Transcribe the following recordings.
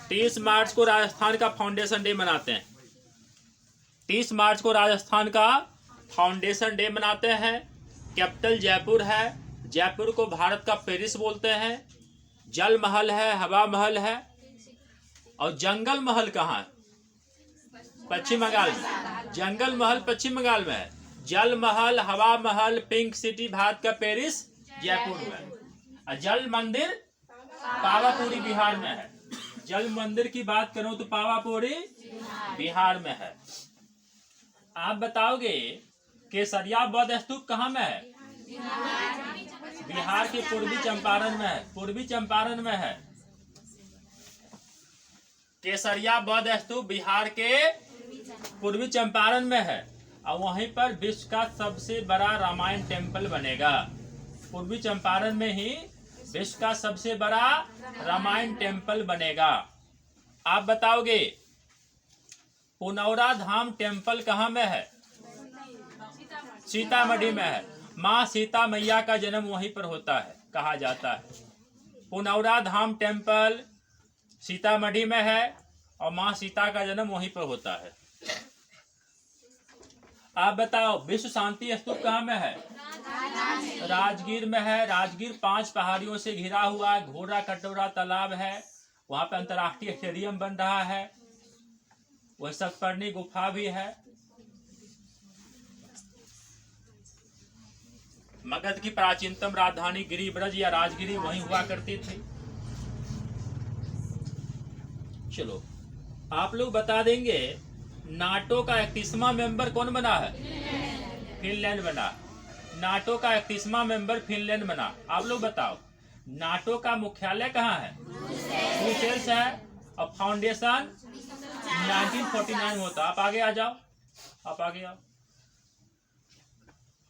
30 मार्च को राजस्थान का foundation day मनाते हैं। 30 मार्च को राजस्थान का फाउंडेशन डे मनाते हैं। कैपिटल जयपुर है। जयपुर को भारत का पेरिस बोलते हैं। जल महल है, हवा महल है। और जंगल महल कहाँ है? पश्चिम बंगाल में। जंगल महल पश्चिम बंगाल में है। जल महल, हवा महल, पिंक सिटी भारत का पेरिस जयपुर में। और जल मंदिर पावापुरी बिहार में है। जल मंदिर की बात करूं तो पावापुरी बिहार में है। आप बताओगे केसरिया बौद्ध स्तूप कहाँ में है? बिहार के पूर्वी चंपारण में है। पूर्वी चंपारण में है केसरिया बौद्ध स्तूप, बिहार के पूर्वी चंपारण में है। और वहीं पर विश्व का सबसे बड़ा रामायण टेम्पल बनेगा। पूर्वी चंपारण में ही विश्व का सबसे बड़ा रामायण टेम्पल बनेगा। आप बताओगे पुनौरा धाम टेम्पल कहाँ में है? सीतामढ़ी में है। माँ सीता मैया का जन्म वहीं पर होता है, कहा जाता है। पुनौरा धाम टेम्पल सीतामढ़ी में है और माँ सीता का जन्म वहीं पर होता है। आप बताओ विश्व शांति स्तूप कहाँ में है? राजगीर में है। राजगीर 5 पहाड़ियों से घिरा हुआ है। घोड़ा कटोरा तालाब है। वहां पे अंतर्राष्ट्रीय स्टेडियम बन रहा है। वह सतपर्णी गुफा भी है। मगध की प्राचीनतम राजधानी गिरिब्रज या राजगिरी वहीं हुआ करती थी। चलो आप लोग बता देंगे नाटो का 31वां मेंबर कौन बना है? फिनलैंड बना। नाटो का 31वां मेंबर फिनलैंड बना। आप लोग बताओ नाटो का मुख्यालय कहाँ है? ब्रुसेल्स है। और फाउंडेशन 1949 होता। आप आगे आ जाओ, आप आगे आओ।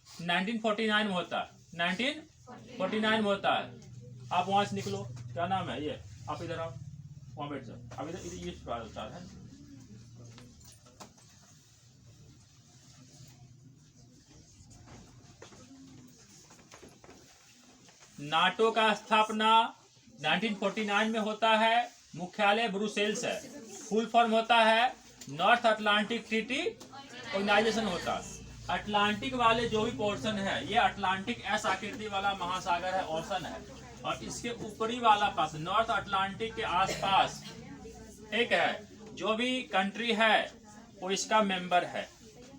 1949 में होता है। 1949 में होता है। आप वहां से निकलो। क्या नाम है ये? आप इधर आओ, वहां बैठ जाओ। अब इधर ये होता है। नाटो का स्थापना 1949 में होता है। मुख्यालय ब्रुसेल्स है। फुल फॉर्म होता है नॉर्थ अटलांटिक ट्रीटी ऑर्गेनाइजेशन होता है। अटलांटिक वाले जो भी पोर्शन है, ये अटलांटिक एस आकृति वाला महासागर है, ओशन है। और इसके ऊपरी वाला पास नॉर्थ अटलांटिक के आसपास एक है जो भी कंट्री है वो इसका मेंबर है।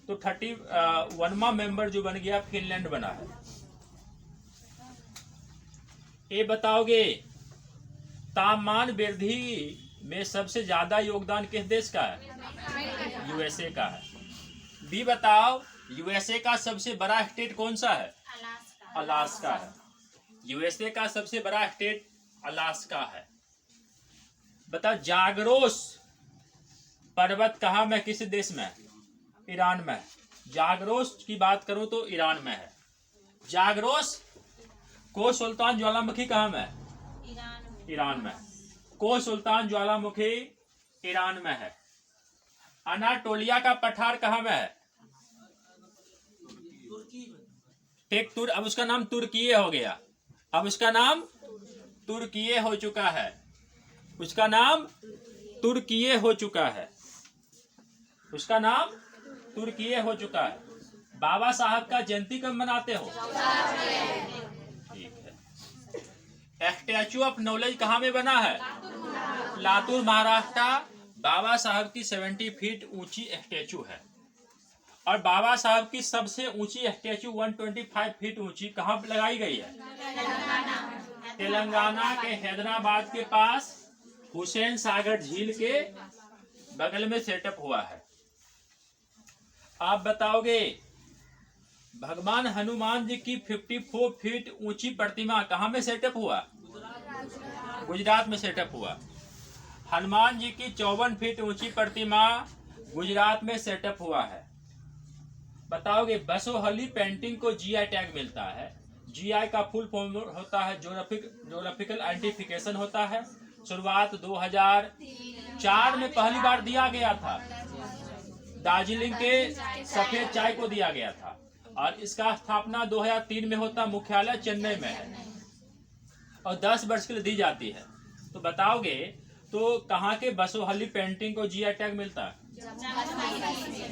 तो 31वां मेंबर जो बन गया फिनलैंड बना है। ये बताओगे तापमान वृद्धि में सबसे ज्यादा योगदान किस देश का है? यूएसए का है। बी बताओ यूएसए का सबसे बड़ा स्टेट कौन सा है? अलास्का है। यूएसए का सबसे बड़ा स्टेट अलास्का है। बताओ जागरोस पर्वत कहाँ में, किस देश में? ईरान में। जागरोस की बात करूं तो ईरान में है। जागरोस को सुल्तान ज्वालामुखी कहाँ में? ईरान में। को सुल्तान ज्वालामुखी ईरान में है। अनाटोलिया का पठार कहाँ में है? अब उसका नाम तुर्कीये हो गया। अब उसका नाम तुर्कीये हो चुका है। उसका नाम तुर्कीये हो चुका है। उसका नाम तुर्कीये हो चुका है। बाबा साहब का जयंती कब मनाते हो? ठीक है। स्टैचू ऑफ नॉलेज कहाँ में बना है? लातूर महाराष्ट्र। बाबा साहब की 70 फीट ऊंची स्टैचू है। और बाबा साहब की सबसे ऊंची स्टैचू 125 फीट ऊंची कहाँ लगाई गई है? तेलंगाना के हैदराबाद के पास हुसैन सागर झील के बगल में सेटअप हुआ है। आप बताओगे भगवान हनुमान जी की 54 फीट ऊंची प्रतिमा कहाँ में सेटअप हुआ? गुजरात में सेटअप हुआ। हनुमान जी की 54 फीट ऊंची प्रतिमा गुजरात में सेटअप हुआ है। बताओगे बसोहली पेंटिंग को जीआई टैग मिलता है। जीआई का फुल फॉर्म होता है ज्योग्राफिकल आइडेंटिफिकेशन होता है। शुरुआत 2004 में पहली बार दिया गया था। दार्जिलिंग के सफेद चाय को दिया गया था। और इसका स्थापना 2003 में होता। मुख्यालय चेन्नई में है। और 10 वर्ष के लिए दी जाती है। तो बताओगे तो कहाँ के बसोहली पेंटिंग को जीआई टैग मिलता है?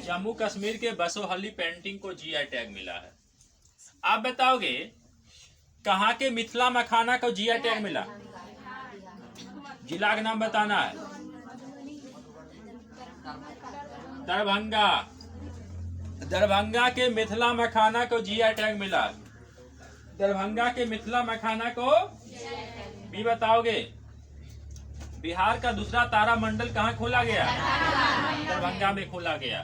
जम्मू कश्मीर के बसोहली पेंटिंग को जीआई टैग मिला है। आप बताओगे कहाँ के मिथिला मखाना को जीआई टैग मिला? जिला का नाम बताना है। दरभंगा, दरभंगा के मिथिला मखाना को जीआई टैग मिला। दरभंगा के मिथिला मखाना को भी बताओगे। बिहार का दूसरा तारामंडल कहाँ खोला गया? दरभंगा में खोला गया।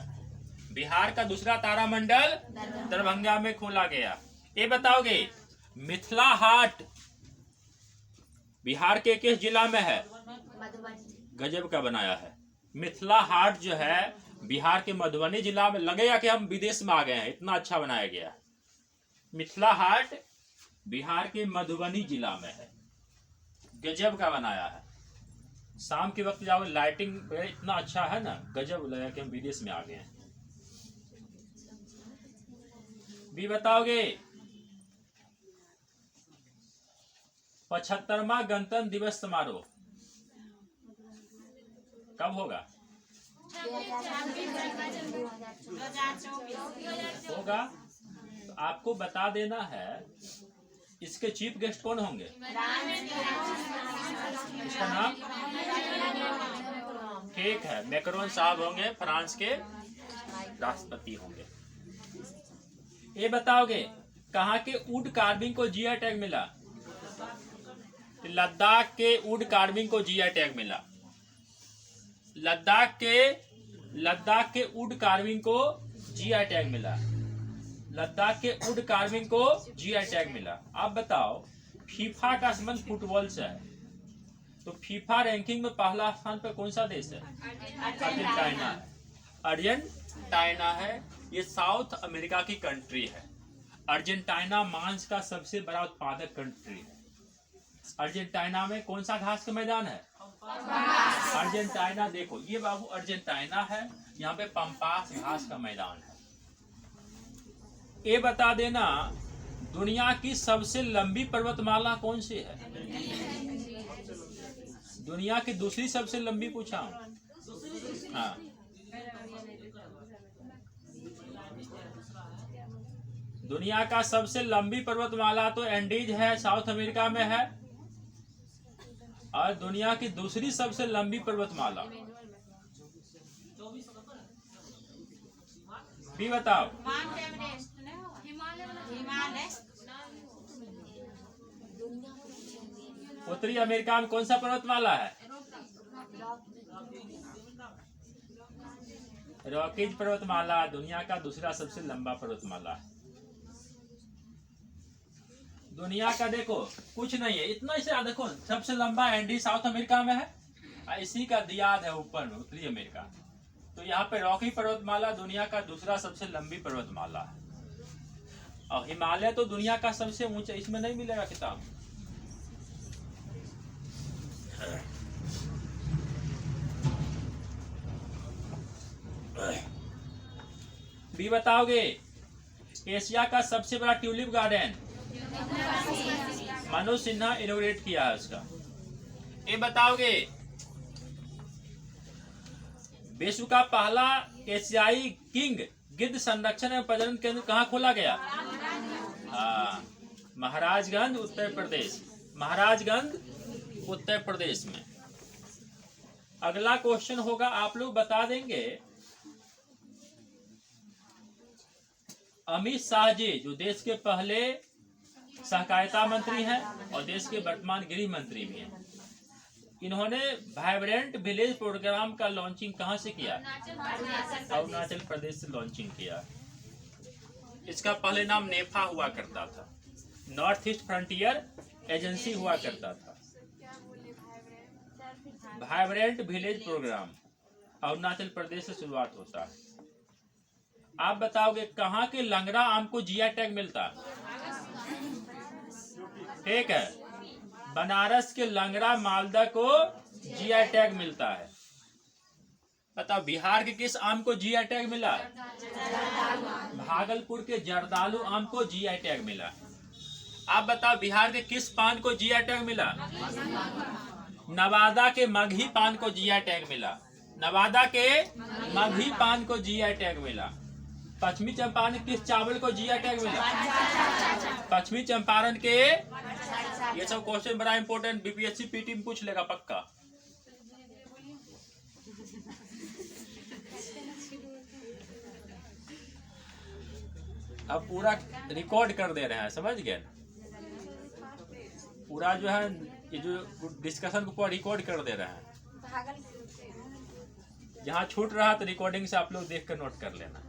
बिहार का दूसरा तारामंडल दरभंगा में खोला गया। ये बताओगे मिथिला हाट बिहार के किस जिला में है? गजब का बनाया है। मिथिला हाट जो है बिहार के मधुबनी जिला में। लगेगा कि हम विदेश में आ गए हैं, इतना अच्छा बनाया गया। मिथिला हाट बिहार के मधुबनी जिला में है। गजब का बनाया है। शाम के वक्त जाओ, लाइटिंग इतना अच्छा है ना, गजब लगा कि हम विदेश में आ गए हैं। भी बताओगे 75वां गणतंत्र दिवस समारोह कब होगा? होगा। तो आपको बता देना है इसके चीफ गेस्ट कौन होंगे? इसका नाम ठीक है, मैक्रोन साहब होंगे, फ्रांस के राष्ट्रपति होंगे। ये बताओगे कहाँ के वुड कार्विंग को जीआई टैग मिला? लद्दाख के वुड कार्विंग को जीआई टैग मिला। लद्दाख के वुड कार्विंग को जीआई टैग मिला। लद्दाख के वुड कार्विंग को जीआई टैग मिला। आप बताओ फीफा का संबंध फुटबॉल से है, तो फीफा रैंकिंग में पहला स्थान पर कौन सा देश है? अर्जेंटीना है। अर्जेंटीना है, ये साउथ अमेरिका की कंट्री है। अर्जेंटीना मांस का सबसे बड़ा उत्पादक कंट्री है। अर्जेंटीना में कौन सा घास का मैदान है? अर्जेंटीना, देखो ये बाबू अर्जेंटीना है, यहाँ पे पंपास घास का मैदान है। ये बता देना दुनिया की सबसे लंबी पर्वतमाला कौन सी है? दुनिया की दूसरी सबसे लंबी पूछा हूं। हाँ, दुनिया का सबसे लंबी पर्वतमाला तो एंडीज है, साउथ अमेरिका में है। और दुनिया की दूसरी सबसे लंबी पर्वतमाला भी बताओ। उत्तरी अमेरिका में कौन सा पर्वतमाला है? रॉकीज पर्वतमाला दुनिया का दूसरा सबसे लंबा पर्वतमाला है। दुनिया का देखो कुछ नहीं है, इतना इसे देखो सबसे लंबा एंडी साउथ अमेरिका में है, इसी का दियाद है ऊपर में उत्तरी अमेरिका। तो यहाँ पे रॉकी पर्वतमाला दुनिया का दूसरा सबसे लंबी पर्वतमाला है। और हिमालय तो दुनिया का सबसे ऊंचा, इसमें नहीं मिलेगा किताब। भी बताओगे एशिया का सबसे बड़ा ट्यूलिप गार्डन मनोज सिन्हा इनोग्रेट किया है उसका। ये बताओगे विश्व का पहला एशियाई किंग गिद्ध संरक्षण एवं प्रजनन केंद्र कहाँ खोला गया? महाराजगंज उत्तर प्रदेश। महाराजगंज उत्तर प्रदेश में। अगला क्वेश्चन होगा, आप लोग बता देंगे अमित शाह जी जो देश के पहले सहकारिता मंत्री हैं और देश के वर्तमान गृह मंत्री भी हैं, इन्होंने वाइब्रेंट विलेज प्रोग्राम का लॉन्चिंग कहां से किया? अरुणाचल प्रदेश से लॉन्चिंग किया। इसका पहले नाम नेफा हुआ करता था, नॉर्थ ईस्ट फ्रंटियर एजेंसी हुआ करता था। Vibrant village programme Arunachal Pradesh से शुरुआत होता है। आप बताओगे कहाँ के लंगड़ा आम को जीआई टैग मिलता? ठीक है, बनारस के लंगड़ा मालदा को जीआई टैग मिलता है। बताओ बिहार के किस आम को जीआई टैग मिला? भागलपुर के जर्दालू आम को जीआई टैग मिला। आप बताओ बिहार के किस पान को जीआई टैग मिला? नवादा के मगही पान को जीआई टैग मिला। नवादा के मगही पान को जीआई टैग मिला। पश्चिमी चंपारण किस चावल को जीआई टैग मिला? पश्चिमी चंपारण के। ये सब क्वेश्चन बड़ा इंपॉर्टेंट, बीपीएससी पीटी में पूछ लेगा पक्का। अब पूरा रिकॉर्ड कर दे रहे हैं, समझ गए? पूरा जो है ये जो डिस्कशन को पूरा रिकॉर्ड कर दे रहे हैं। जहाँ छूट रहा तो रिकॉर्डिंग से आप लोग देख कर नोट कर लेना।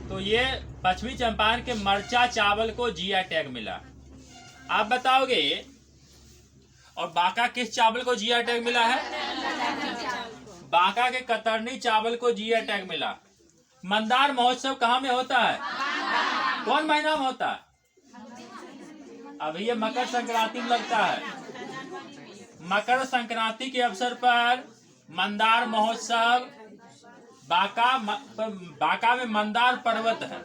तो ये पश्चिमी चंपारण के मरचा चावल को जीआई टैग मिला। आप बताओगे और बांका किस चावल को जीआई टैग मिला है? बांका के कतरनी चावल को जीआई टैग मिला। मंदार महोत्सव कहाँ में होता है? कौन महीना में होता है? अभी ये मकर संक्रांति में लगता है। मकर संक्रांति के अवसर पर मंदार महोत्सव बांका में मंदार पर्वत है।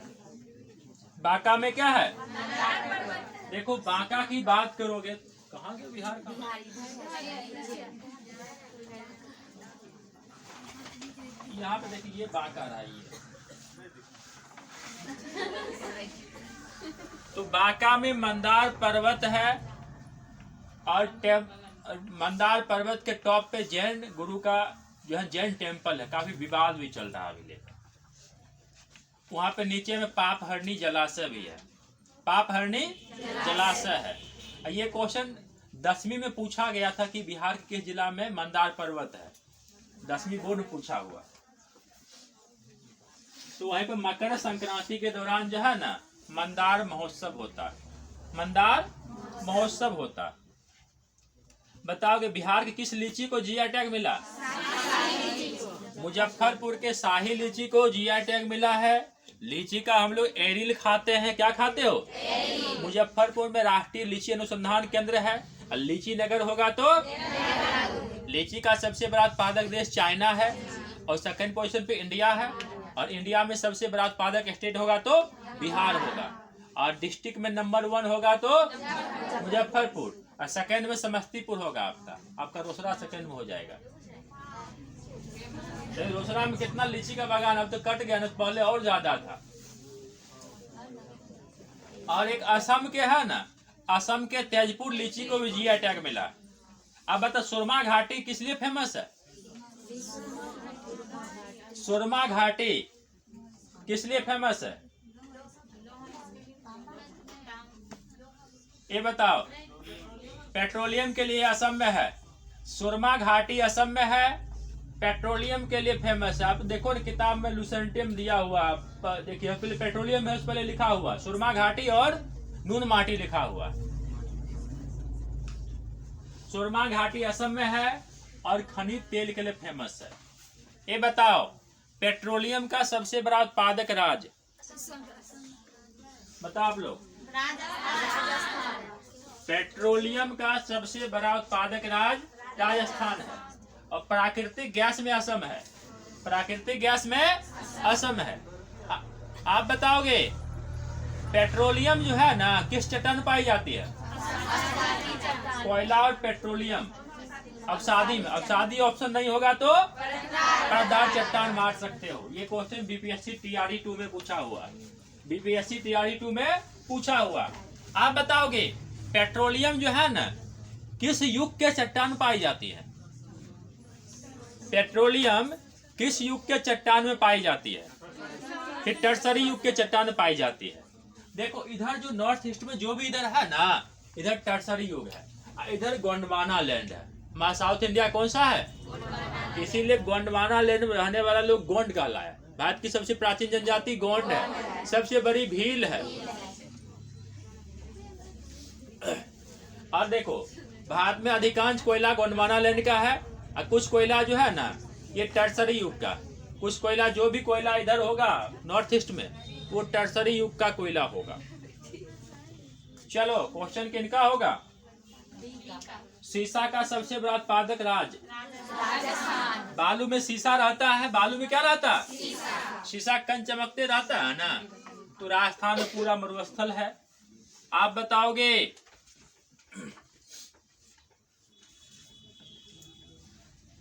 बांका में क्या है? देखो बांका की बात करोगे, कहाँ के बिहार का? यहाँ पे देखिए ये बांका रहा है। तो बांका में मंदार पर्वत है और मंदार पर्वत के टॉप पे जैन गुरु का जो है जैन टेम्पल है। काफी विवाद भी चल रहा है अभी लेकर। वहां पे नीचे में पापहरनी जलाशय भी है। पापहरनी जलाशय है। ये क्वेश्चन 10वीं में पूछा गया था कि बिहार के किस जिला में मंदार पर्वत है। 10वीं बोर्ड में पूछा हुआ। तो वहीं पे मकर संक्रांति के दौरान जो है ना मंदार महोत्सव होता है। मंदार महोत्सव होता है। बताओगे बिहार के किस लीची को जीआई टैग मिला? मुजफ्फरपुर के शाही लीची को जीआई टैग मिला है। लीची का हम लोग एरिल खाते हैं। क्या खाते हो? मुजफ्फरपुर में राष्ट्रीय लीची अनुसंधान केंद्र है। लीची नगर होगा तो लीची का सबसे बड़ा उत्पादक देश चाइना है और सेकंड पोजीशन पे इंडिया है। और इंडिया में सबसे बड़ा उत्पादक स्टेट होगा तो बिहार होगा। और डिस्ट्रिक्ट में नंबर 1 होगा तो मुजफ्फरपुर और सेकंड में समस्तीपुर होगा। आपका रोसड़ा सेकंड में हो जाएगा। रोसड़ा में कितना लीची का बागान, अब तो कट गया ना, पहले और ज्यादा था। और एक असम के है ना, असम के तेजपुर लीची को भी जीआई टैग मिला। अब बता सुरमा घाटी किस लिए फेमस है? सुरमा घाटी किस लिए फेमस है? ये बताओ। पेट्रोलियम के लिए असम में है। सुरमा घाटी असम में है, पेट्रोलियम के लिए फेमस है। आप देखो ना किताब में लुसेंटियम दिया हुआ, देखिए पहले पेट्रोलियम है, उस पहले लिखा हुआ सुरमा घाटी और नून माटी लिखा हुआ। सुरमा घाटी असम में है और खनिज तेल के लिए फेमस है। ये बताओ पेट्रोलियम का सबसे बड़ा उत्पादक राज्य बताओ आप लोग। पेट्रोलियम का सबसे बड़ा उत्पादक राज्य राजस्थान है और प्राकृतिक गैस में असम है। प्राकृतिक गैस में असम है। आप बताओगे पेट्रोलियम जो है ना किस चट्टान पाई जाती है? कोयला और पेट्रोलियम। अब शादी ऑप्शन नहीं होगा तो परदार चट्टान मार सकते हो। ये क्वेश्चन बीपीएससी टीआरई 2 में पूछा हुआ। बीपीएससी टीआरई 2 में पूछा हुआ। आप बताओगे पेट्रोलियम जो है ना किस युग के चट्टान पाई जाती है? पेट्रोलियम किस युग के चट्टान में पाई जाती है? फिर टर्सरी युग के चट्टान में पाई जाती है। देखो इधर जो नॉर्थ ईस्ट में जो भी इधर है ना, इधर टर्सरी युग है, इधर गोंडवाना लैंड है। साउथ इंडिया कौन सा है? इसीलिए गोंडवाना लैंड में रहने वाला लोग गोंड कहलाया। भारत की सबसे प्राचीन जनजाति गोंड है, सबसे बड़ी भील है। और देखो भारत में अधिकांश कोयला गोंडवाना लैंड का है और कुछ कोयला जो है ना ये टर्सरी युग का। कुछ कोयला जो भी कोयला इधर होगा नॉर्थ ईस्ट में वो टर्सरी युग का कोयला होगा। चलो क्वेश्चन किनका होगा? सीसा का सबसे बड़ा उत्पादक राज्य राजस्थान। बालू में सीसा रहता है। बालू में क्या रहता है? शीशा कन चमकते रहता है ना। तो राजस्थान में पूरा मरुस्थल है। आप बताओगे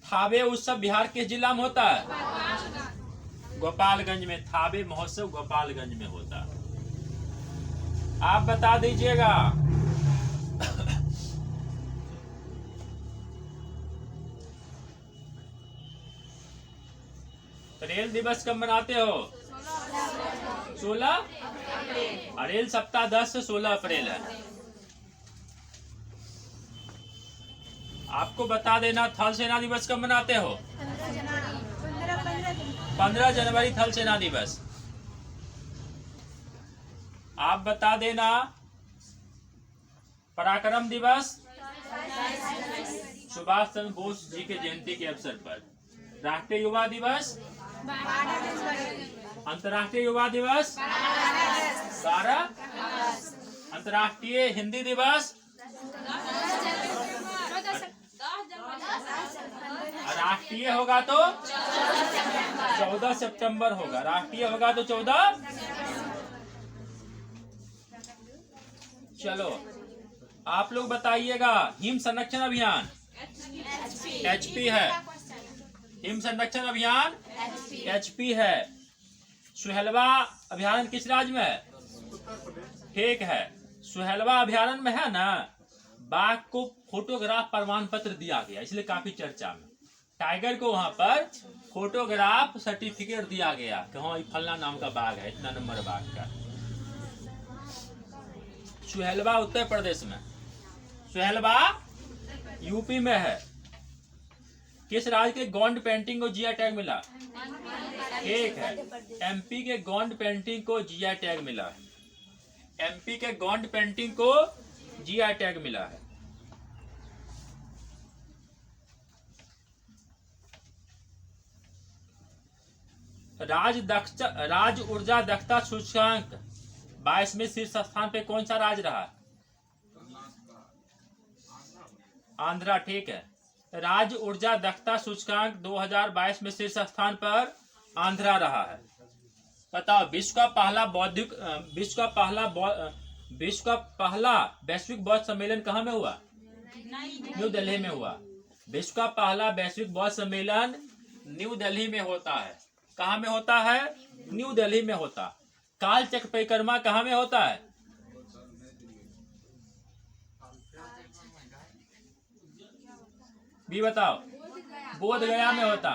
थावे उत्सव बिहार किस जिला में होता है? गोपालगंज में। थावे महोत्सव गोपालगंज में होता है। आप बता दीजिएगा रेल दिवस कब मनाते हो? 16 रेल सप्ताह 10 से 16 अप्रैल है। आपको बता देना थल सेना दिवस कब मनाते हो? 15 जनवरी थल सेना दिवस। आप बता देना पराक्रम दिवस सुभाष चंद्र बोस जी के जयंती के अवसर पर। राष्ट्रीय युवा दिवस, अंतर्राष्ट्रीय युवा दिवस 12, अंतर्राष्ट्रीय हिंदी दिवस, राष्ट्रीय होगा तो 14 सितंबर होगा। राष्ट्रीय होगा तो 14। चलो आप लोग बताइएगा हिम संरक्षण अभियान HP है। हिम संरक्षण अभियान HP है। सुहेलवा अभ्यारण्य किस राज्य में है? ठीक है। सुहेलवा अभ्यारण्य में है ना, बाघ को फोटोग्राफ प्रमाण पत्र दिया गया, इसलिए काफी चर्चा में। टाइगर को वहां पर फोटोग्राफ सर्टिफिकेट दिया गया कि हाँ फलना नाम का बाघ है, इतना नंबर बाघ का। सुहेलवा उत्तर प्रदेश में, सुहेलवा यूपी में है। किस राज्य के गोंड पेंटिंग को जीआई टैग मिला? एक है MP के गोंड पेंटिंग को जीआई टैग मिला है। MP के गोंड पेंटिंग को जीआई टैग मिला है। राज्य ऊर्जा दक्षता सूचकांक 22वें शीर्ष स्थान पे कौन सा राज्य रहा? आंध्रा। ठीक है। राज्य ऊर्जा दक्षता सूचकांक 2022 में शीर्ष स्थान पर आंध्रा रहा है। बताओ विश्व का पहला वैश्विक बौद्ध सम्मेलन कहाँ में हुआ? न्यू दिल्ली में हुआ। विश्व का पहला वैश्विक बौद्ध सम्मेलन न्यू दिल्ली में होता है। कहाँ में होता है? न्यू दिल्ली में होता। काल चक्र परिक्रमा कहाँ में होता है? भी बताओ। बोध गया में होता।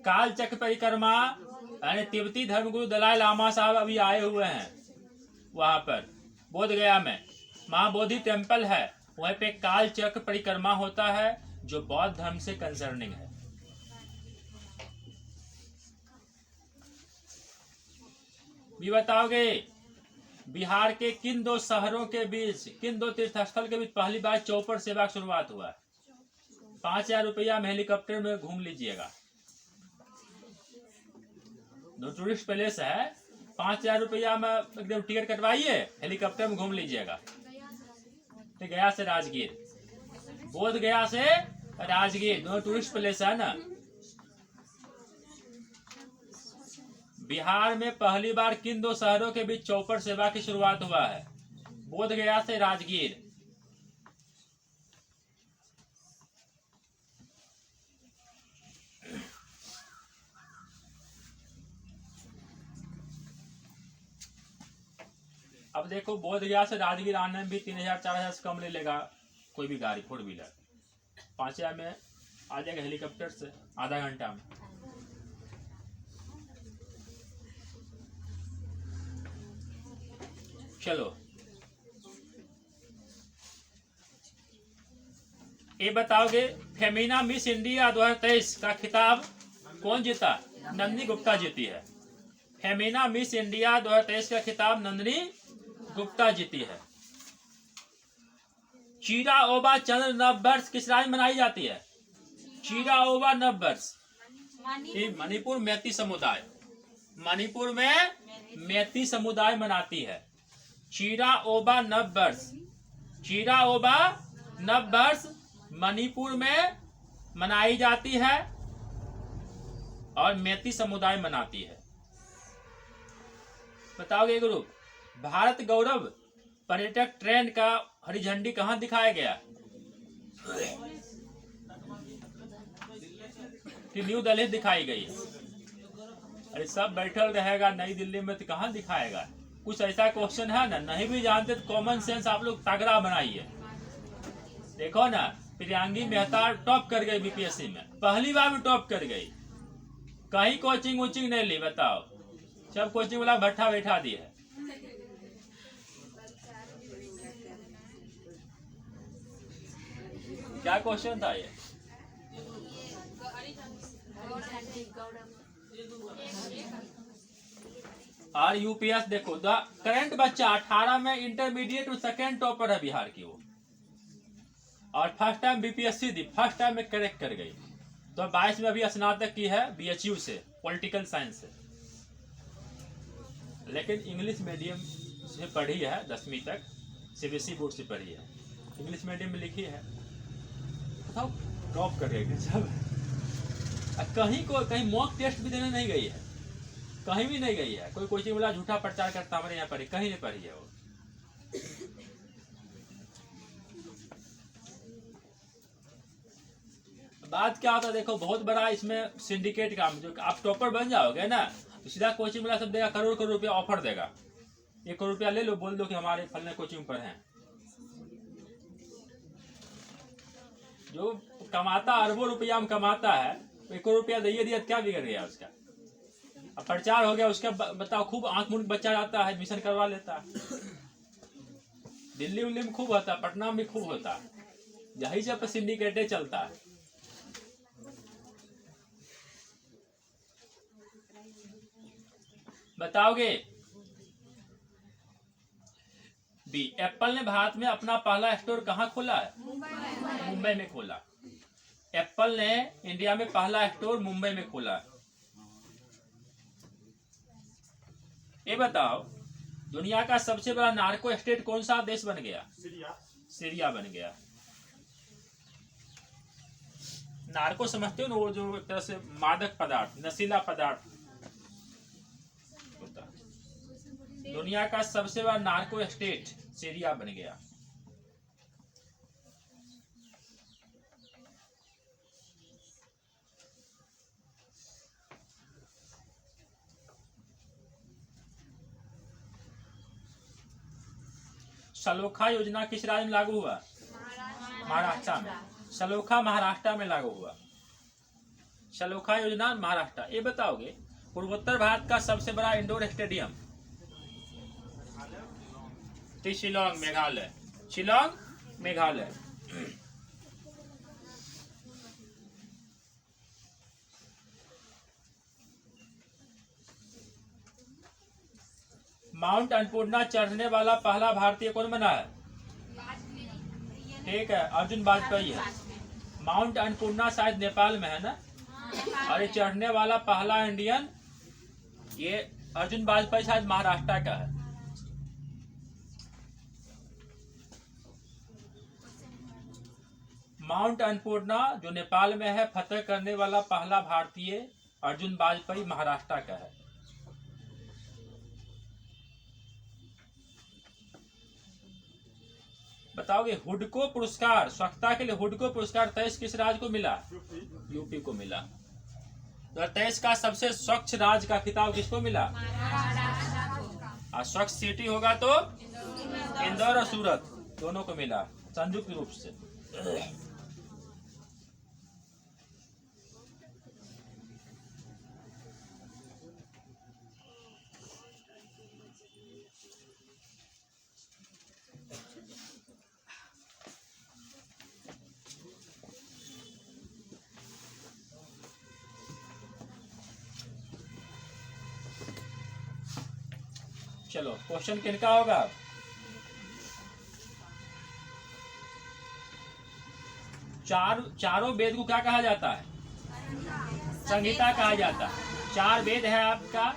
काल चक्र परिक्रमा यानी तिब्बती धर्मगुरु दलाई लामा साहब अभी आए हुए हैं वहां पर बोध गया में। महाबोधि टेम्पल है, वहीं पे काल चक्र परिक्रमा होता है जो बौद्ध धर्म से कंसर्निंग है। भी बताओगे बिहार के किन दो शहरों के बीच, किन दो तीर्थस्थल के बीच पहली बार चौपड़ सेवा की शुरुआत हुआ? 5000 रुपया में हेलीकॉप्टर में घूम लीजिएगा। दो टूरिस्ट प्लेस है, 5000 रुपया में एकदम टिकट कटवाइए, हेलीकॉप्टर में घूम लीजिएगा। तो गया से राजगीर, बोध गया से राजगीर दो टूरिस्ट प्लेस है ना। बिहार में पहली बार किन दो शहरों के बीच चौपड़ सेवा की शुरुआत हुआ है? बोध गया से राजगीर। अब देखो बोध गया से राजगीर आने में भी 3000-4000 से कम ले लेगा कोई भी गाड़ी 4 व्हीलर। 5000 में आ जाएगा हेलीकॉप्टर से आधा घंटा में। चलो ये बताओगे फेमिना मिस इंडिया 2023 का खिताब कौन जीता? नंदिनी गुप्ता जीती है। फेमिना मिस इंडिया 2023 का खिताब नंदिनी गुप्ता जीती है। चीरा ओबा चंद्र नववर्ष किस राज्य मनाई जाती है? चीरा ओबा नववर्ष मणिपुर मैती समुदाय, मणिपुर में मैती समुदाय मनाती है। चीरा ओबा नववर्ष, चीरा ओबा नववर्ष मणिपुर में मनाई जाती है और मैती समुदाय मनाती है। बताओगे ग्रुप? भारत गौरव पर्यटक ट्रेन का हरी झंडी कहाँ दिखाया गया? कि न्यू दिल्ली दिखाई गई? अरे सब बैठल रहेगा नई दिल्ली में तो कहाँ दिखाएगा? कुछ ऐसा क्वेश्चन है ना, नहीं भी जानते तो कॉमन सेंस आप लोग तगड़ा बनाइए। देखो ना, प्रियांगी मेहता टॉप कर गई बीपीएससी में, पहली बार में टॉप कर गई, कहीं कोचिंग वोचिंग नहीं ली। बताओ, सब कोचिंग वाला भट्ठा बैठा दी है। क्या क्वेश्चन था ये? और यूपीएस देखो, द करंट बच्चा 18 में इंटरमीडिएट और सेकेंड टॉपर है बिहार की वो, और फर्स्ट टाइम बीपीएससी दी, फर्स्ट टाइम में करेक्ट कर गई। तो 22 में अभी स्नातक की है बीएचयू से, पॉलिटिकल साइंस से, लेकिन इंग्लिश मीडियम से पढ़ी है, 10वीं तक सीबीएसई बोर्ड से पढ़ी है, इंग्लिश मीडियम में लिखी है। बताओ, टॉप कर गई सब। कहीं मॉक टेस्ट भी देने नहीं गई है, कहीं भी नहीं गई है। कोई कोचिंग वाला झूठा प्रचार करता हमारे यहाँ पढ़ी, कहीं नहीं पढ़ी है वो। बात क्या होता है देखो, बहुत बड़ा इसमें सिंडिकेट काम, जो आप टॉपर बन जाओगे ना तो सीधा कोचिंग वाला सब देगा, करोड़ करोड़ रुपया ऑफर देगा, 1 करोड़ रुपया ले लो, बोल दो कि हमारे फलने कोचिंग पर हैं। जो कमाता अरबों रुपया में कमाता है, 1 करोड़ रुपया दे दिया, क्या बिगड़ गया उसका? अब प्रचार हो गया उसका, बताओ, खूब आंख मूंद बच्चा जाता है, एडमिशन करवा लेता है। दिल्ली उल्ली में खूब होता है, पटना में खूब होता है, यही सब सिंडिकेटे चलता है। बताओगे? बी, एप्पल ने भारत में अपना पहला स्टोर कहाँ खोला है? मुंबई में खोला। एप्पल ने इंडिया में पहला स्टोर मुंबई में खोला। ये बताओ, दुनिया का सबसे बड़ा नार्को स्टेट कौन सा देश बन गया? सीरिया बन गया। नार्को समझते हो ना, वो जो एक तरह से मादक पदार्थ, नशीला पदार्थ होता। दुनिया का सबसे बड़ा नार्को स्टेट सीरिया बन गया। सलोखा योजना किस राज्य में लागू हुआ? महाराष्ट्र में। सलोखा महाराष्ट्र में लागू हुआ। सलोखा योजना महाराष्ट्र। ये बताओगे, पूर्वोत्तर भारत का सबसे बड़ा indoor stadium? Shillong Meghalaya. Shillong Meghalaya. Mount Annapurna चढ़ने वाला पहला भारतीय कौन बना है? ठीक है, अर्जुन वाजपेयी है। माउंट अन्नपूर्णा शायद नेपाल में है ना, और ये चढ़ने वाला पहला इंडियन, ये अर्जुन वाजपेयी शायद महाराष्ट्र का है। माउंट अन्नपूर्णा जो नेपाल में है, फतह करने वाला पहला भारतीय अर्जुन वाजपेयी महाराष्ट्र का है। बताओगे, हुडको पुरस्कार, स्वच्छता के लिए हुडको पुरस्कार 23 किस राज्य को मिला? यूपी को मिला। 2023 का सबसे स्वच्छ राज्य का खिताब किसको मिला? और स्वच्छ सिटी होगा तो इंदौर और सूरत दोनों को मिला संयुक्त रूप से। चलो, क्वेश्चन किनका होगा? चारों वेद को क्या कहा जाता है? संहिता कहा जाता है। 4 वेद है आपका,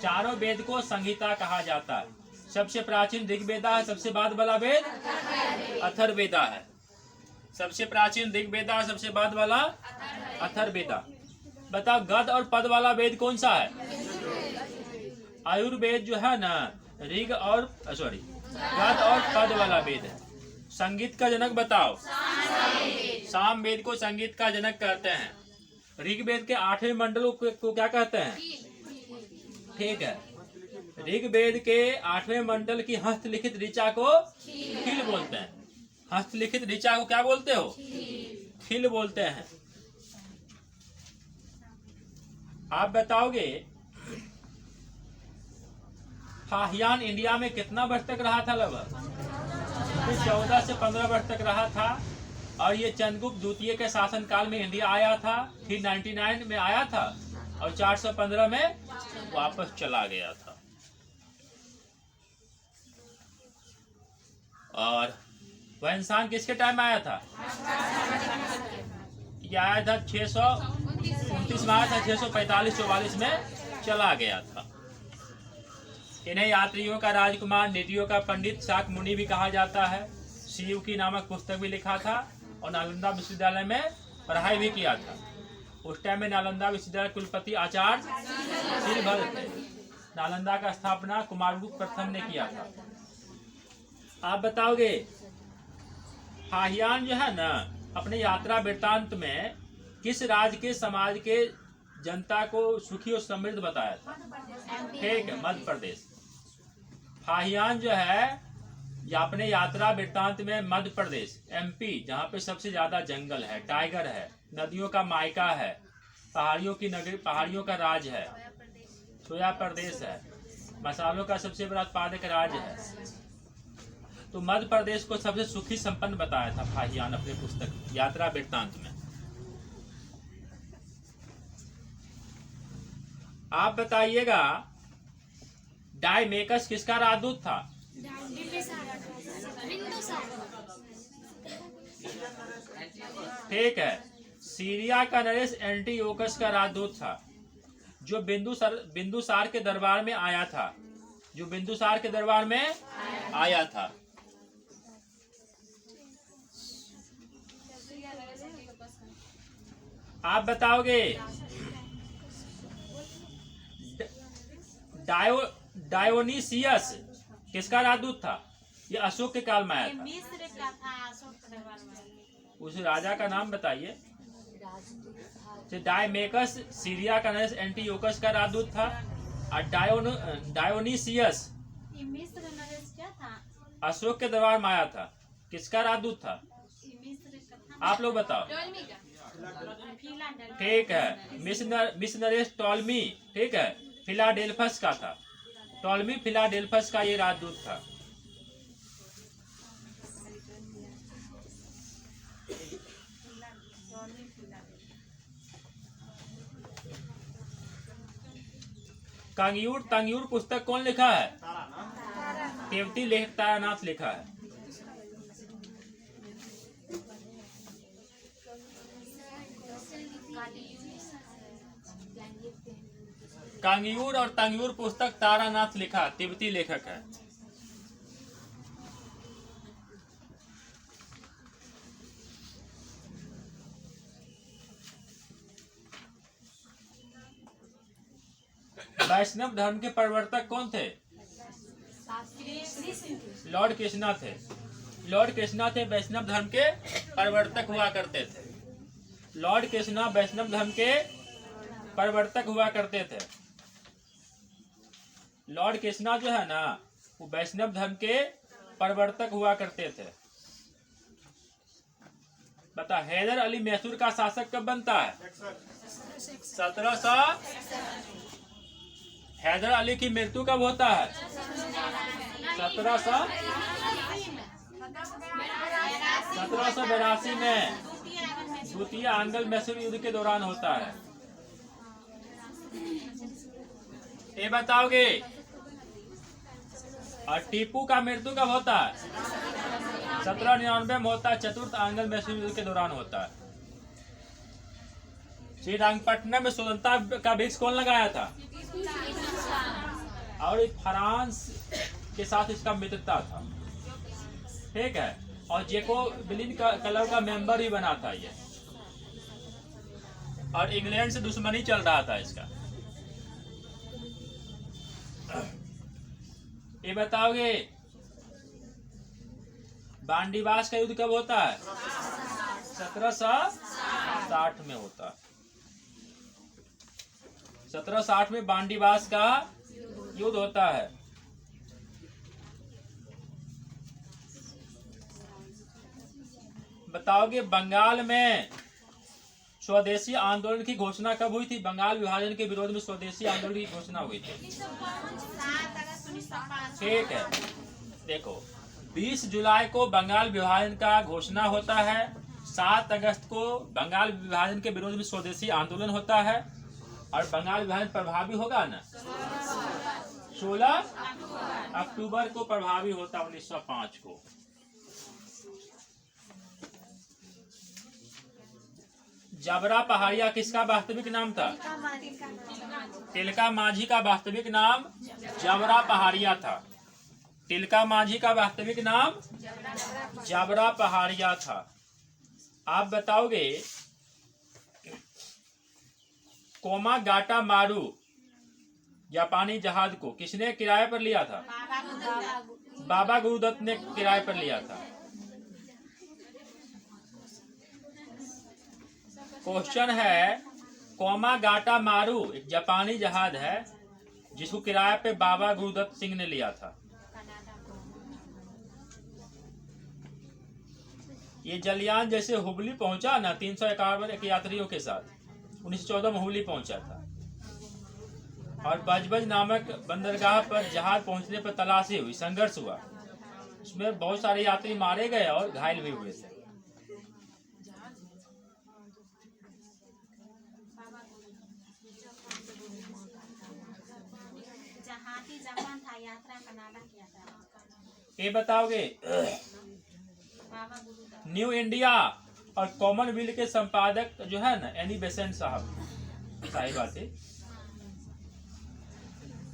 चारों वेद को संहिता कहा जाता है। सबसे प्राचीन ऋग्वेदा है, सबसे बाद वाला वेद अथर्ववेदा है। सबसे प्राचीन ऋग्वेदा, सबसे बाद वाला अथर्ववेदा। बताओ, गद और पद वाला वेद कौन सा है? आयुर्वेद जो है ना, ऋग और गद और पद वाला वेद है। संगीत का जनक बताओ। सामवेद को संगीत का जनक कहते हैं। ऋग्वेद के 8वें मंडल को क्या कहते हैं? ठीक है, ऋग्वेद के 8वें मंडल की हस्तलिखित ऋचा को खिल बोलते हैं। हस्तलिखित ऋचा को क्या बोलते हो? खिल बोलते हैं। आप बताओगे फाहियान इंडिया में कितना वर्ष तक रहा था? लगभग 14 से 15 वर्ष तक रहा था। और ये चंद्रगुप्त द्वितीय के शासनकाल में इंडिया आया था। फिर 99 में आया था और 415 में वापस चला गया था। और वह इंसान किसके टाइम आया था? ये आया था 629 में आया था, 645-44 में चला गया था। इन्हें यात्रियों का राजकुमार, नीतियों का पंडित, शाक मुनि भी कहा जाता है। शिव की नामक पुस्तक भी लिखा था और नालंदा विश्वविद्यालय में पढ़ाई भी किया था। उस टाइम में नालंदा विश्वविद्यालय कुलपति आचार्य श्रीभद्र थे। नालंदा का स्थापना कुमारगुप्त प्रथम ने किया था। आप बताओगे फाहियान जो है ना, अपने यात्रा वृत्तांत में किस राज्य के समाज के जनता को सुखी और समृद्ध बताया था? ठीक है, मध्य प्रदेश। फाहियान जो है या अपने यात्रा वृत्तांत में मध्य प्रदेश, एमपी, जहाँ पे सबसे ज्यादा जंगल है, टाइगर है, नदियों का मायका है, पहाड़ियों की नगरी, पहाड़ियों का राज है, सोया प्रदेश है, मसालों का सबसे बड़ा उत्पादक राज्य है। तो मध्य प्रदेश को सबसे सुखी संपन्न बताया था फाहियान अपने पुस्तक यात्रा वृत्तांत में। आप बताइएगा डायमेकस किसका राजदूत था? ठीक है, सीरिया का नरेश एंटीओकस का राजदूत था, जो बिंदुसार के दरबार में आया था। जो बिंदुसार के दरबार में आया था। आप बताओगे डायोनीसियस किसका राजदूत था? ये अशोक के काल में आया था। मिस्र का था, अशोक के दरबार में। उस राजा का नाम बताइए। डायमेकस सीरिया का नरेश एंटीओकस का राजदूत था। और डायोनीसियस मिस्र नरेश क्या था? अशोक के दरबार में आया था। किसका राजदूत था? मिस्र का था। आप लोग बताओ। ठीक है, मिस्र नरेश टॉलमी, ठीक है, फिलाडेल्फस का था। टॉलमी फिलाडेल्फस का ये राजदूत था। तंगयूर पुस्तक कौन लिखा है? तेवती लेखक तारानाथ लिखा है। कांगियूर और तंगयूर पुस्तक तारानाथ लिखा, तिब्बती लेखक है। वैष्णव धर्म के प्रवर्तक कौन थे? लॉर्ड कृष्णा थे। लॉर्ड कृष्णा थे वैष्णव धर्म के प्रवर्तक हुआ करते थे। लॉर्ड कृष्णा वैष्णव धर्म के प्रवर्तक हुआ करते थे। लॉर्ड कृष्णा जो है ना, वो वैष्णव धर्म के प्रवर्तक हुआ करते थे। बता, हैदर अली मैसूर का शासक कब बनता है? 1700। हैदर अली की मृत्यु कब होता है? 1782 में द्वितीय आंग्ल मैसूर युद्ध के दौरान होता है। ये बताओगे। और टीपू का मृत्यु कब होता है? 1799 में होता है। चतुर्थ आंग्ल मैसूर युद्ध के दौरान होता है। श्रीरंगपट्टनम में स्वतंत्रता का वृक्ष कौन लगाया था? और फ्रांस के साथ इसका मित्रता था। ठीक है, और जेकोबिन क्लब का मेंबर ही बना था ये। और इंग्लैंड से दुश्मनी चल रहा था इसका। ये बताओगे बांडीवास का युद्ध कब होता है? 1760 में होता है। 1760 में बांडीवास का युद्ध होता है। बताओगे बंगाल में स्वदेशी आंदोलन की घोषणा कब हुई थी? बंगाल विभाजन के विरोध में स्वदेशी आंदोलन की घोषणा हुई थी। 7 अगस्त 1905। ठीक है, देखो 20 जुलाई को बंगाल विभाजन का घोषणा होता है। 7 अगस्त को बंगाल विभाजन के विरोध में स्वदेशी आंदोलन होता है। और बंगाल विभाजन प्रभावी होगा ना 16 अक्टूबर को प्रभावी होता 1905 को। जबरा पहाड़िया किसका वास्तविक नाम था? तिलका माझी का वास्तविक नाम जबरा पहाड़िया था। तिलका माझी का वास्तविक नाम जबरा पहाड़िया था। आप बताओगे कोमा गाटा मारू जापानी जहाज को किसने किराए पर लिया था? बाबा गुरुदत्त ने किराए पर लिया था। क्वेश्चन है कोमा गाटा मारू एक जापानी जहाज है जिसको किराए पे बाबा गुरुदत्त सिंह ने लिया था। ये जलियान जैसे हुबली पहुंचा ना 351 यात्रियों के साथ 1914 में हुबली पहुंचा था। और बजबज नामक बंदरगाह पर जहाज पहुंचने पर तलाशी हुई, संघर्ष हुआ। उसमें बहुत सारे यात्री मारे गए और घायल भी हुए थे। जापान था, यात्रा कनाडा किया था। ये बताओगे बाबा गुरुदत्त। न्यू इंडिया और कॉमनवेल्थ के संपादक जो है ना एनी बेसेंट साहिबा थे।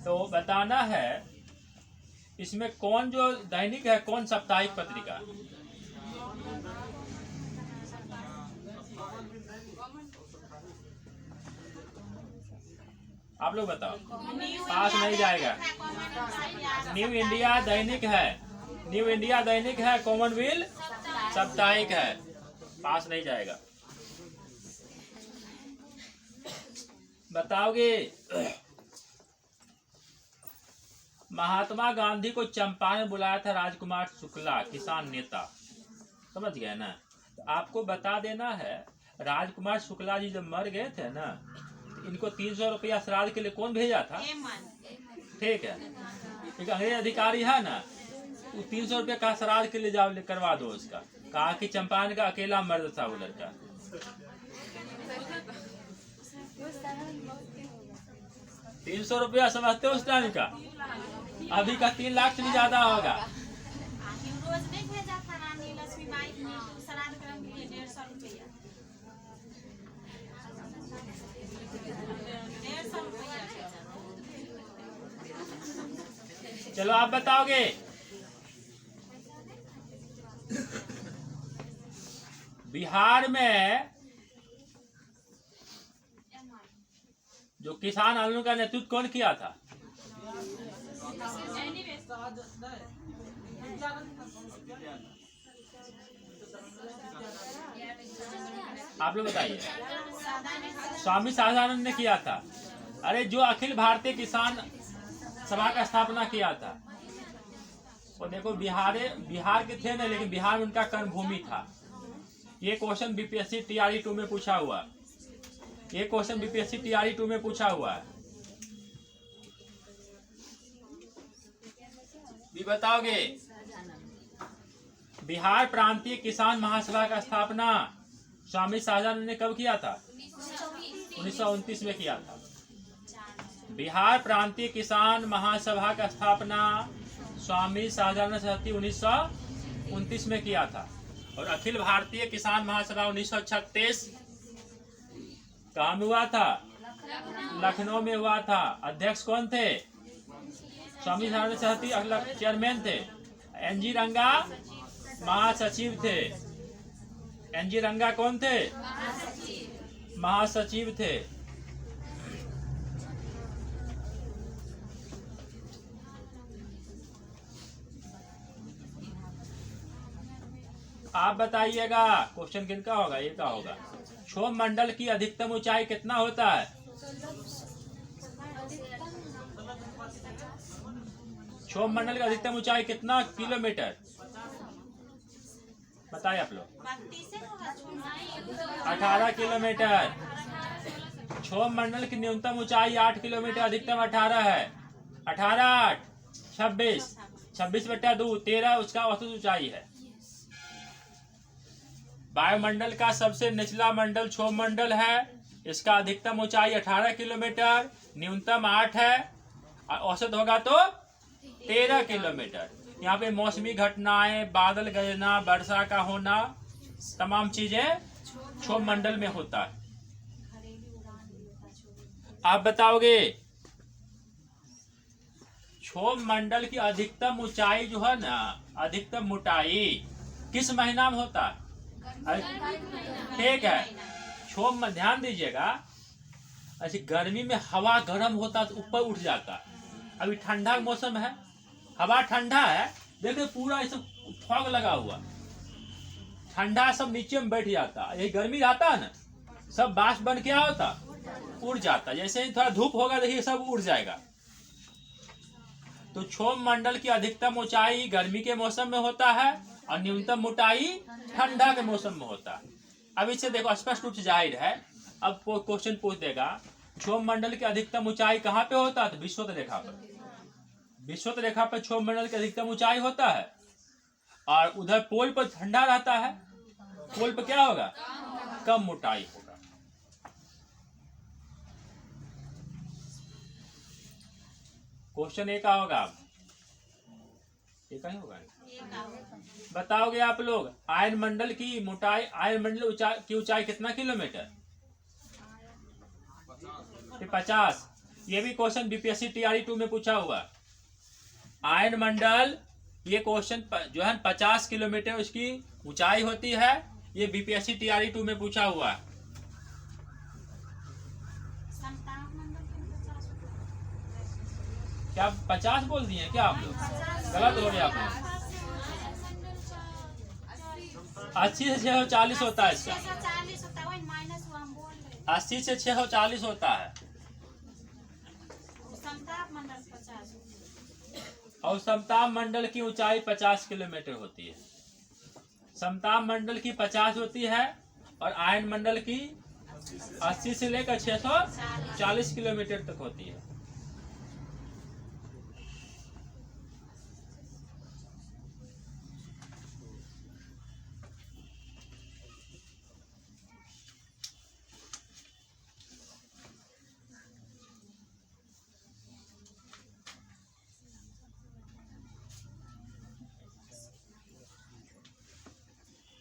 तो बताना है इसमें कौन जो दैनिक है, कौन साप्ताहिक पत्रिका? आप लोग बताओ, पास नहीं जाएगा। न्यू इंडिया दैनिक है, न्यू इंडिया दैनिक है, कॉमनवेल्थ साप्ताहिक है, पास नहीं जाएगा। बताओगे महात्मा गांधी को चंपारण बुलाया था राजकुमार शुक्ला, किसान नेता, समझ गए ना? आपको बता देना है राजकुमार शुक्ला जी जब मर गए थे ना, इनको 300 रुपया श्राद्ध के लिए कौन भेजा था? ठीक है, एक अंग्रेज अधिकारी है ना, वो 300 रुपया का श्राद्ध के लिए जाओ करवा दो उसका। कहा कि चंपारण का अकेला मर्द था वो लड़का। 300 रुपया समझते हो उस टाइम का? अभी का 3 लाख से भी ज्यादा होगा। रोज नहीं भेजा था रानी लक्ष्मीबाई ने श्राद्ध क्रम के लिए 150 रुपया। 150 रुपया। चलो आप बताओगे बिहार में जो किसान आंदोलन का नेतृत्व कौन किया था? आप लोग बताइए। स्वामी सहजानंद ने किया था। अरे जो अखिल भारतीय किसान सभा का स्थापना किया था वो देखो बिहार के थे ना, लेकिन बिहार में उनका कर्मभूमि था। ये क्वेश्चन बीपीएससी टीआरई 2 में पूछा हुआ, ये क्वेश्चन बीपीएससी टीआरई 2 में पूछा हुआ है। भी बताओगे बिहार प्रांतीय किसान महासभा का स्थापना स्वामी सहजानंद ने कब किया था? 1929 में किया था। बिहार प्रांतीय किसान महासभा का स्थापना स्वामी सहजानंद सरस्वती 1929 में किया था। और अखिल भारतीय किसान महासभा 1936 कहाँ में हुआ था? लखनऊ में हुआ था। अध्यक्ष कौन थे? स्वामी सहजानंद सरस्वती चेयरमैन थे। एनजी रंगा महासचिव थे। एनजी रंगा कौन थे? महासचिव थे। आप बताइएगा क्वेश्चन किनका होगा, ये का होगा। क्षोभ मंडल की अधिकतम ऊंचाई कितना होता है? क्षोभ मंडल की अधिकतम ऊंचाई कितना किलोमीटर बताइए आप लोग? 18 किलोमीटर। क्षोभ मंडल की न्यूनतम ऊंचाई 8 किलोमीटर, अधिकतम 18 है। 18 8 26, 26/2 13 उसका औसत ऊंचाई है। वायुमंडल का सबसे निचला मंडल क्षोभ मंडल है। इसका अधिकतम ऊंचाई 18 किलोमीटर, न्यूनतम 8 है, औसत होगा तो 13 किलोमीटर। यहाँ पे मौसमी घटनाएं, बादल गरजना, वर्षा का होना, तमाम चीजें क्षोभ मंडल में होता है। आप बताओगे क्षोभ मंडल की अधिकतम ऊंचाई जो है ना, अधिकतम मोटाई किस महीना में होता है? ठीक है, क्षोभ में ध्यान दीजिएगा। ऐसी गर्मी में हवा गर्म होता तो ऊपर उठ जाता। अभी ठंडा मौसम है, हवा ठंडा है, देखिए पूरा ऐसे फॉग लगा हुआ, ठंडा सब नीचे में बैठ जाता। यही गर्मी रहता है ना, सब बाष्प बन क्या होता, उड़ जाता। जैसे ही थोड़ा धूप होगा देखिए सब उड़ जाएगा। तो क्षोभ मंडल की अधिकतम ऊंचाई गर्मी के मौसम में होता है और न्यूनतम मोटाई ठंडा के मौसम में होता है। अब इससे देखो स्पष्ट रूप से जाहिर है। अब क्वेश्चन पूछ देगा क्षोभ मंडल की अधिकतम ऊंचाई कहाँ पे होता है? तो विषुवत रेखा पर। विषुवत रेखा पर क्षोभ मंडल की अधिकतम ऊंचाई होता है, और उधर पोल पर ठंडा रहता है, पोल पर क्या होगा, कम मोटाई होगा। क्वेश्चन एक का होगा, एक ही होगा। बताओगे आप लोग आयन मंडल की मोटाई, आयन मंडल की ऊंचाई कितना किलोमीटर? 50। ये भी क्वेश्चन बीपीएससी टीआरई 2 में पूछा हुआ। आयन मंडल, ये क्वेश्चन जो है 50 किलोमीटर उसकी ऊंचाई होती है। ये बीपीएससी टीआरई 2 में पूछा हुआ। क्या 50 बोल दिए क्या आप लोग? गलत हो गया आप लोग। 80 से 640 होता है इसका। 80 से 640 होता है। और समताप मंडल की ऊंचाई 50 किलोमीटर होती है। समताप मंडल की 50 होती है और आयन मंडल की 80 से लेकर 640 किलोमीटर तक होती है।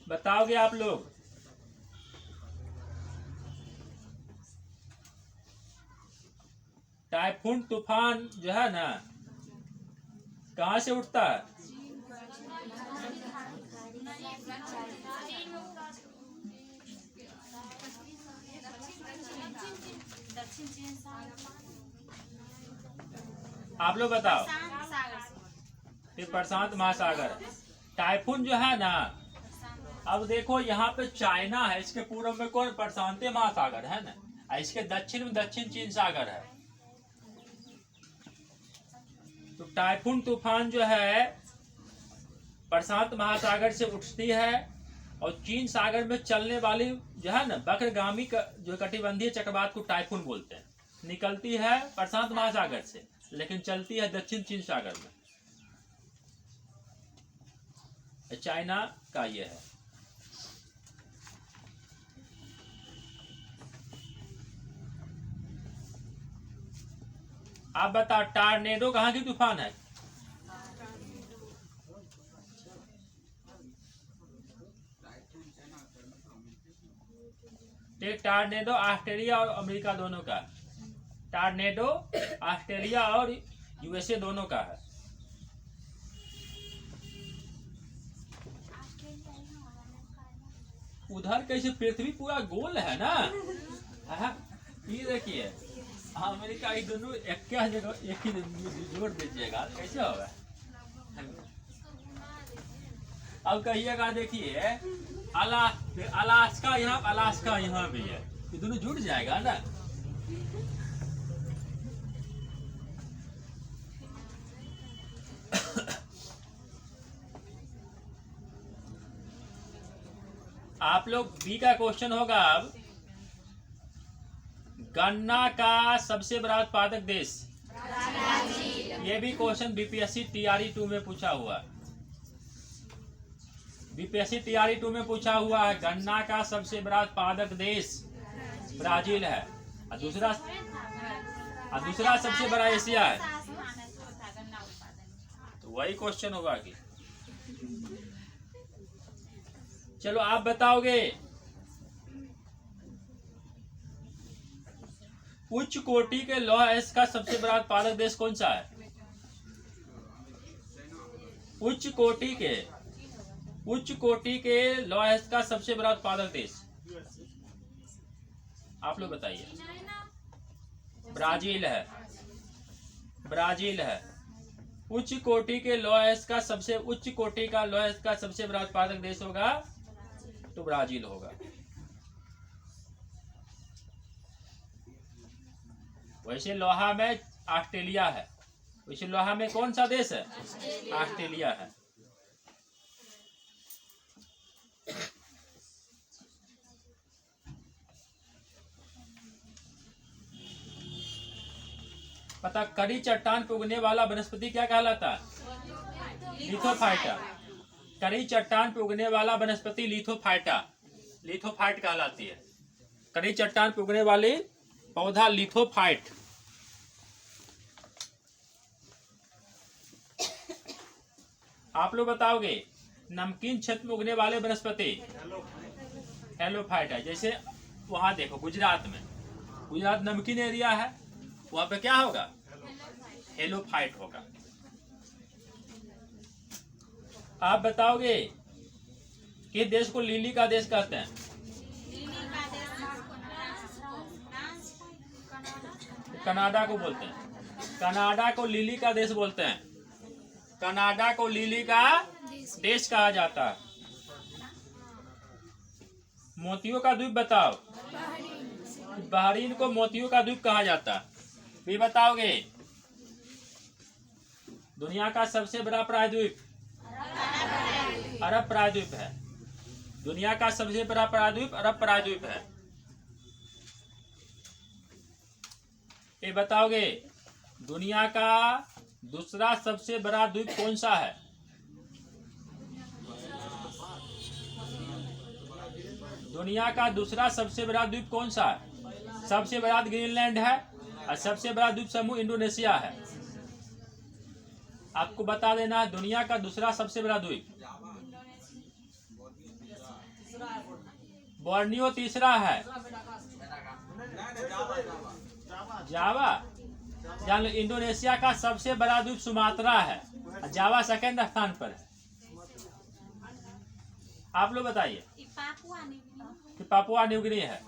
बताओगे आप लोग टाइफून तूफान जो है ना कहाँ से उठता है? आप लोग बताओ। ये प्रशांत महासागर। टाइफून जो है ना, अब देखो यहाँ पे चाइना है, इसके पूर्व में कौन? प्रशांत महासागर है ना, इसके दक्षिण में दक्षिण चीन सागर है। तो टाइफून तूफान जो है प्रशांत महासागर से उठती है और चीन सागर में चलने वाली जो है ना वक्रगामी जो कटिबंधीय चक्रवात को टाइफून बोलते हैं, निकलती है प्रशांत महासागर से लेकिन चलती है दक्षिण चीन सागर में। चाइना का ये है। आप बताओ टार्नेडो कहाँ की तूफान है? एक टार्नेडो ऑस्ट्रेलिया और अमेरिका दोनों का। टार्नेडो ऑस्ट्रेलिया और यूएसए दोनों का है। उधर कैसे पृथ्वी पूरा गोल है ना। ये देखिए अमेरिका ये दोनों एक जगह एक ही जोड़ दीजिएगा कैसे होगा। अब कहिएगा, देखिए अलास्का यहाँ भी है, ये दोनों जुड़ जाएगा ना। आप लोग बी का क्वेश्चन होगा अब, गन्ना का सबसे बड़ा उत्पादक देश। ये भी क्वेश्चन बीपीएससी टीआरई 2 में पूछा हुआ है। बीपीएससी टीआरई 2 में पूछा हुआ है, गन्ना का सबसे बड़ा उत्पादक देश ब्राजील है, और दूसरा सबसे बड़ा एशिया है। तो वही क्वेश्चन होगा कि, चलो आप बताओगे, उच्च कोटि के लौह अयस्क का सबसे बड़ा उत्पादक देश कौन सा है? उच्च कोटि के लौह अयस्क का सबसे बड़ा उत्पादक देश आप लोग बताइए। ब्राजील है। उच्च कोटि के लौह अयस्क का सबसे बड़ा उत्पादक देश होगा तो ब्राजील होगा। वैसे लोहा में ऑस्ट्रेलिया है। वैसे लोहा में कौन सा देश है? ऑस्ट्रेलिया है। पता, कड़ी चट्टान पे उगने वाला वनस्पति क्या कहलाता है? लिथोफाइटा। कड़ी चट्टान पे उगने वाला वनस्पति लिथोफाइट कहलाती है। कड़ी चट्टान पे उगने वाली पौधा लिथोफाइट। आप लोग बताओगे, नमकीन क्षेत्र में उगने वाले वनस्पति हेलोफाइट है। जैसे वहां देखो गुजरात नमकीन एरिया है, वहां पे क्या होगा? हेलोफाइट होगा। आप बताओगे कि देश को लिली का देश कहते हैं? कनाडा को बोलते हैं। कनाडा को लिली का देश बोलते हैं। कनाडा को लिली का देश कहा जाता है। मोतियों का द्वीप बताओ। बहरीन को मोतियों का द्वीप कहा जाता है। भी बताओगे, दुनिया का सबसे बड़ा प्रायद्वीप अरब प्रायद्वीप है। दुनिया का सबसे बड़ा प्रायद्वीप अरब प्रायद्वीप है। ये बताओगे, दुनिया का दूसरा सबसे बड़ा द्वीप कौन सा है? दुनिया का दूसरा सबसे बड़ा द्वीप कौन सा है? सबसे बड़ा ग्रीनलैंड है और सबसे बड़ा द्वीप समूह इंडोनेशिया है। आपको बता देना, दुनिया का दूसरा सबसे बड़ा द्वीप। बोर्नियो तीसरा है। जावा। जान लो, इंडोनेशिया का सबसे बड़ा द्वीप सुमात्रा है, जावा सेकंड स्थान पर है। आप लोग बताइए कि पापुआ न्यू गिनी है।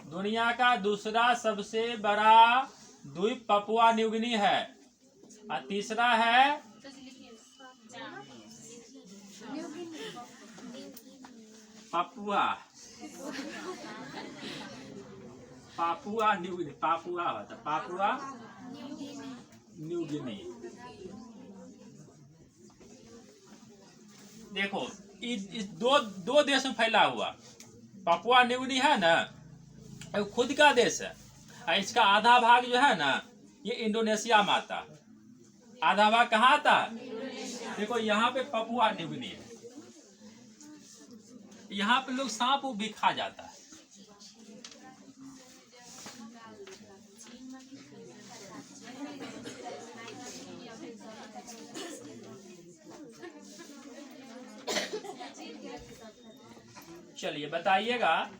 दुनिया का दूसरा सबसे बड़ा द्वीप पापुआ न्यू गिनी है और तीसरा है पापुआ न्यू गिनी। पापुआ होता, पापुआ न्यू गिनी। देखो, इस दो देश में फैला हुआ। पापुआ न्यू गिनी है ना, खुद का देश है, और इसका आधा भाग जो है ना, ये इंडोनेशिया में आता। आधा भाग कहाँ आता? देखो, यहाँ पे पापुआ न्यू गिनी है। यहाँ पे लोग सांप भी खा जाता है। चलिए बताइएगा,